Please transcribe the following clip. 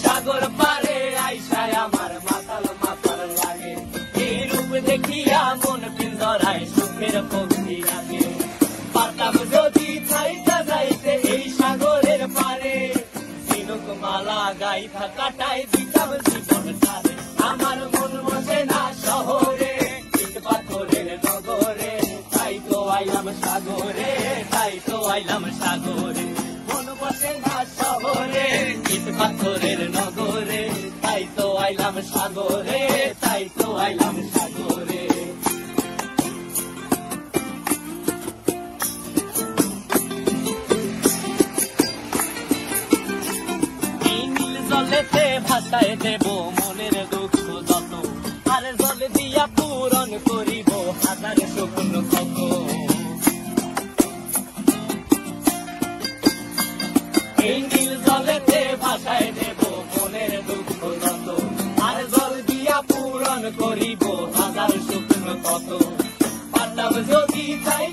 সাগর পারে আইসায় আমার মাতাল মাতাল লাগে, এই রূপ দেখিয়া মন পিঞ্জরায় সুখের পক্ষী লাগে। পারতাম যদি থাইতা যাইতে এই সাগরের পারে, ঝিনুক মালা গাইথা কাটাই দিতাম জীবনটারে। আমার মন বসে না শহরে, ইট পাথরের নগরে, তাই তো আইলাম সাগরে, তাই তো আইলাম সাগরে। মন বসে না শহরে, ইট পাথরের নগরে, তাই তো আইলাম সাগরে, তাই তো আইলাম সাগরে। জলেতে ভাসায় দেব মনের দুঃখ যত, আর জল দিয়া পূরণ করিব হাজার স্বপ্ন কত। এই নীল জলেতে ভাসায় দেব মনের দুঃখ যত, আর জল দিয়া পূরণ করিব হাজার স্বপ্ন কত। পারতাম যদি চাই